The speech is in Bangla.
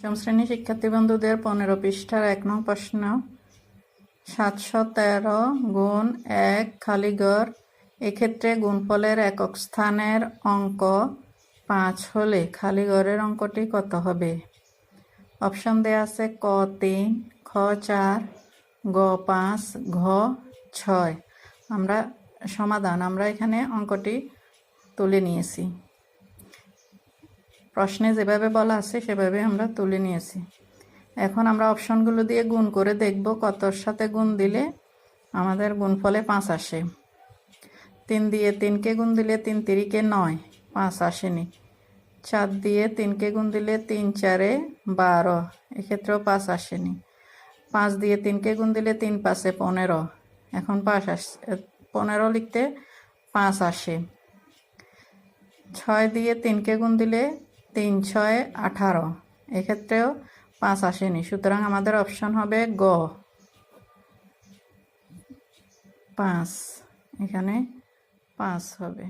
অষ্টম শ্রেণী শিক্ষার্থী বন্ধুদের 15 পৃষ্ঠার 1 নং প্রশ্ন 713 গুণ 1 খালি ঘর। এক্ষেত্রে গুণফলের একক স্থানের অঙ্ক 5 হলে খালি ঘরের অঙ্কটি কত হবে? অপশন দেয়া আছে ক 3, খ 4, গ 5, ঘ 6। আমরা এখানে অঙ্কটি তুলে নিয়েছি। প্রশ্নে যেভাবে বলা আছে সেভাবে আমরা তুলে নিয়েছি। এখন আমরা অপশনগুলো দিয়ে গুণ করে দেখব কতর সাথে গুণ দিলে আমাদের গুণফলে 5 আসে। 3 দিয়ে 3কে গুণ দিলে 3 3কে 9, 5 আসেনি। 4 দিয়ে 3কে গুণ দিলে 3 4 12, এক্ষেত্রেও 5 আসেনি। 5 দিয়ে 3কে গুণ দিলে 3 5 15, এখন 15 লিখতে 5 আসে। 6 দিয়ে 3কে গুণ দিলে 3 6 18, এক্ষেত্রেও 5 আসেনি। সুতরাং আমাদের অপশন হবে গ 5, এখানে 5 হবে।